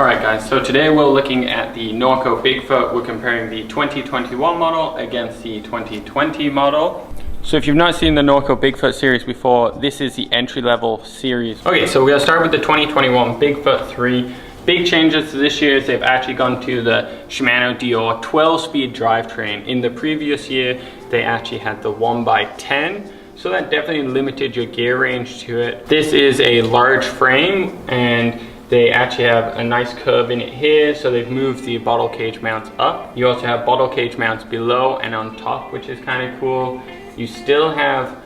Alright guys, so today we're looking at the Norco Bigfoot. We're comparing the 2021 model against the 2020 model. So if you've not seen the Norco Bigfoot series before, this is the entry-level series. Okay, so we're gonna start with the 2021 Bigfoot 3. Big changes to this year is they've actually gone to the Shimano Deore 12-speed drivetrain. In the previous year, they actually had the 1x10. So that definitely limited your gear range to it. This is a large frame and they actually have a nice curve in it here, so they've moved the bottle cage mounts up. You also have bottle cage mounts below and on top, which is kind of cool. You still have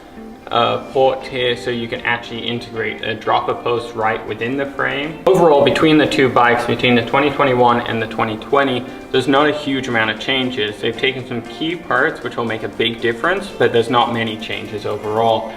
a port here so you can actually integrate a dropper post right within the frame. Overall, between the two bikes, between the 2021 and the 2020, there's not a huge amount of changes. They've taken some key parts which will make a big difference, but there's not many changes overall.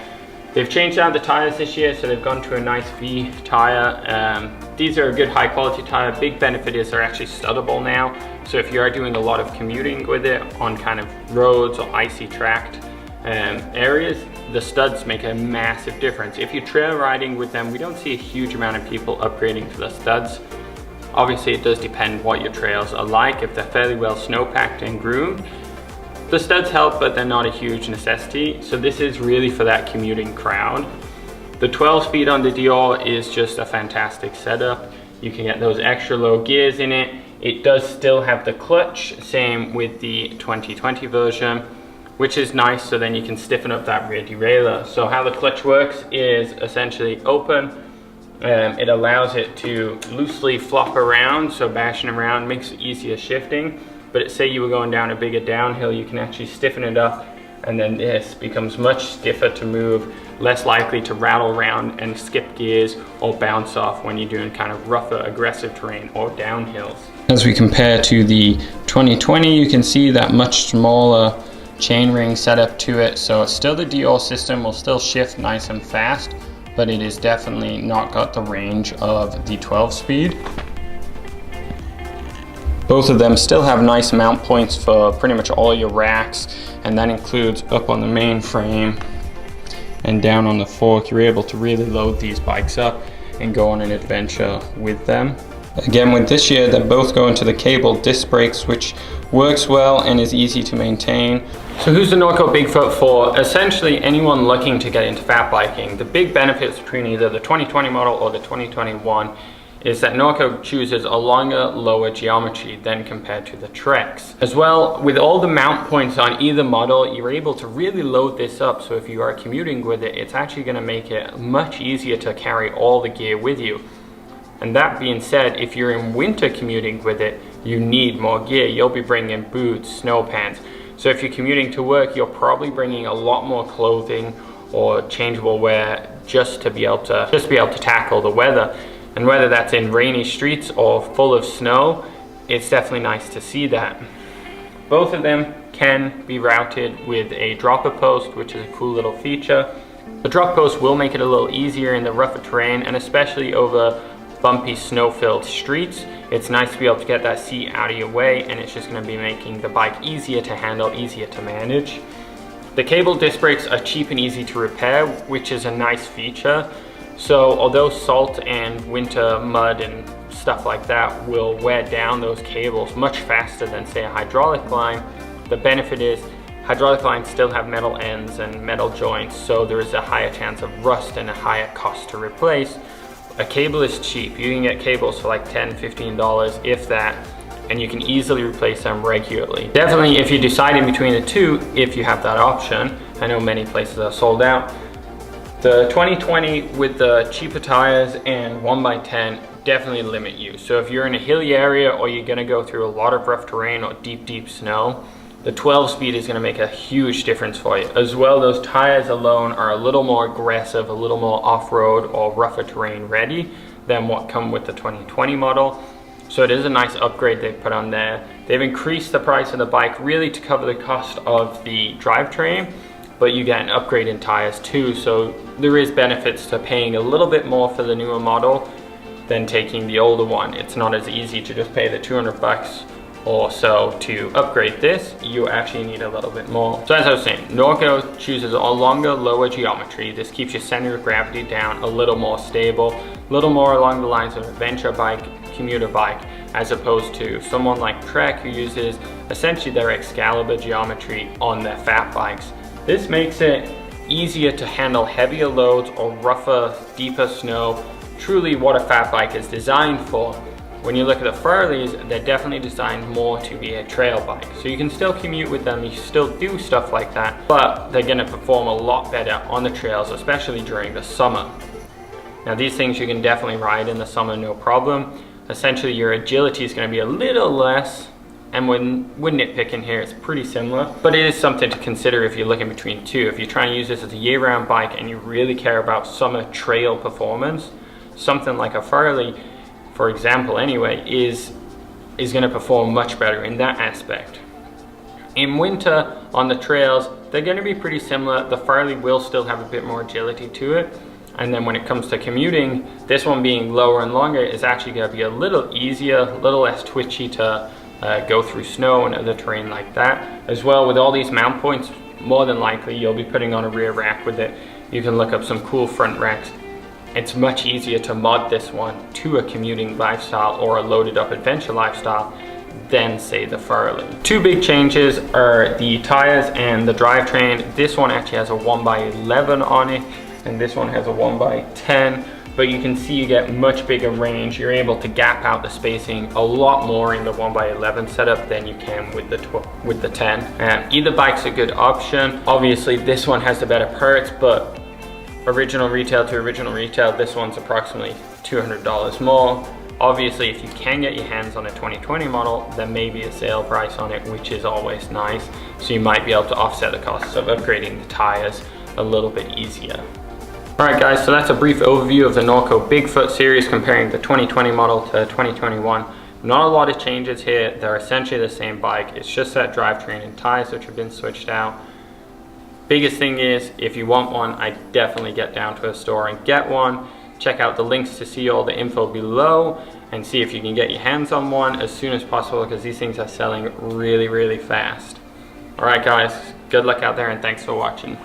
They've changed out the tires this year, so they've gone to a nice V tire. These are a good high quality tire. Big benefit is they're actually studdable now. So if you are doing a lot of commuting with it on kind of roads or icy tracked areas, the studs make a massive difference. If you're trail riding with them, we don't see a huge amount of people upgrading to the studs. Obviously it does depend what your trails are like. If they're fairly well snow packed and groomed, the studs help, but they're not a huge necessity. So this is really for that commuting crowd. The 12 speed on the Deore is just a fantastic setup. You can get those extra low gears in it. It does still have the clutch, same with the 2020 version, which is nice, so then you can stiffen up that rear derailleur. So how the clutch works is essentially open. It allows it to loosely flop around, so bashing around makes it easier shifting. But say you were going down a bigger downhill, you can actually stiffen it up, and then this becomes much stiffer to move, less likely to rattle around and skip gears or bounce off when you're doing kind of rougher, aggressive terrain or downhills. As we compare to the 2020, you can see that much smaller chainring setup to it. So it's still the Deore system, will still shift nice and fast, but it is definitely not got the range of the 12 speed. Both of them still have nice mount points for pretty much all your racks, and that includes up on the main frame and down on the fork. You're able to really load these bikes up and go on an adventure with them. Again, with this year, they both go into the cable disc brakes, which works well and is easy to maintain. So who's the Norco Bigfoot for? Essentially anyone looking to get into fat biking. The big benefits between either the 2020 model or the 2021 is that Norco chooses a longer, lower geometry than compared to the Treks. As well, with all the mount points on either model, you're able to really load this up, so if you are commuting with it, it's actually going to make it much easier to carry all the gear with you. And that being said, if you're in winter commuting with it, you need more gear. You'll be bringing boots, snow pants. So if you're commuting to work, you're probably bringing a lot more clothing or changeable wear just to be able to tackle the weather. And whether that's in rainy streets or full of snow, it's definitely nice to see that. Both of them can be routed with a dropper post, which is a cool little feature. The drop post will make it a little easier in the rougher terrain, and especially over bumpy snow-filled streets. It's nice to be able to get that seat out of your way, and it's just going to be making the bike easier to handle, easier to manage. The cable disc brakes are cheap and easy to repair, which is a nice feature. So although salt and winter mud and stuff like that will wear down those cables much faster than say a hydraulic line, the benefit is hydraulic lines still have metal ends and metal joints, so there is a higher chance of rust and a higher cost to replace. A cable is cheap. You can get cables for like $10, $15, if that, and you can easily replace them regularly. Definitely if you're deciding between the two, if you have that option. I know many places are sold out. The 2020 with the cheaper tires and 1x10 definitely limit you. So if you're in a hilly area or you're gonna go through a lot of rough terrain or deep snow, the 12 speed is gonna make a huge difference for you. As well, those tires alone are a little more aggressive, a little more off-road or rougher terrain ready than what come with the 2020 model. So it is a nice upgrade they've put on there. They've increased the price of the bike really to cover the cost of the drivetrain, but you get an upgrade in tires too, so there is benefits to paying a little bit more for the newer model than taking the older one. It's not as easy to just pay the 200 bucks or so to upgrade this, you actually need a little bit more. So as I was saying, Norco chooses a longer, lower geometry. This keeps your center of gravity down, a little more stable, a little more along the lines of adventure bike, commuter bike, as opposed to someone like Trek who uses essentially their Excalibur geometry on their fat bikes. This makes it easier to handle heavier loads or rougher, deeper snow, truly what a fat bike is designed for. When you look at the Farleys, they're definitely designed more to be a trail bike. So you can still commute with them, you can still do stuff like that, but they're gonna perform a lot better on the trails, especially during the summer. Now these things you can definitely ride in the summer, no problem. Essentially your agility is gonna be a little less, and when we're nitpicking here, it's pretty similar, but it is something to consider if you're looking between two. If you're trying to use this as a year-round bike and you really care about summer trail performance, something like a Farley, for example anyway, is going to perform much better in that aspect. In winter on the trails, they're going to be pretty similar. The Farley will still have a bit more agility to it, and then when it comes to commuting, this one being lower and longer is actually going to be a little easier, a little less twitchy to go through snow and other terrain like that. As well, with all these mount points, more than likely you'll be putting on a rear rack with it. You can look up some cool front racks. It's much easier to mod this one to a commuting lifestyle or a loaded up adventure lifestyle than say the Farley. Two big changes are the tires and the drivetrain. This one actually has a 1x11 on it, and this one has a 1x10, but you can see you get much bigger range. You're able to gap out the spacing a lot more in the 1x11 setup than you can with the 10. Either bike's a good option. Obviously this one has the better parts, but original retail to original retail, this one's approximately $200 more. Obviously, if you can get your hands on a 2020 model, there may be a sale price on it, which is always nice. So you might be able to offset the costs of upgrading the tires a little bit easier. All right guys, so that's a brief overview of the Norco Bigfoot series comparing the 2020 model to 2021. Not a lot of changes here. They're essentially the same bike. It's just that drivetrain and tires which have been switched out. Biggest thing is, if you want one, I definitely get down to a store and get one. Check out the links to see all the info below and see if you can get your hands on one as soon as possible, because these things are selling really, really fast. All right guys, good luck out there and thanks for watching.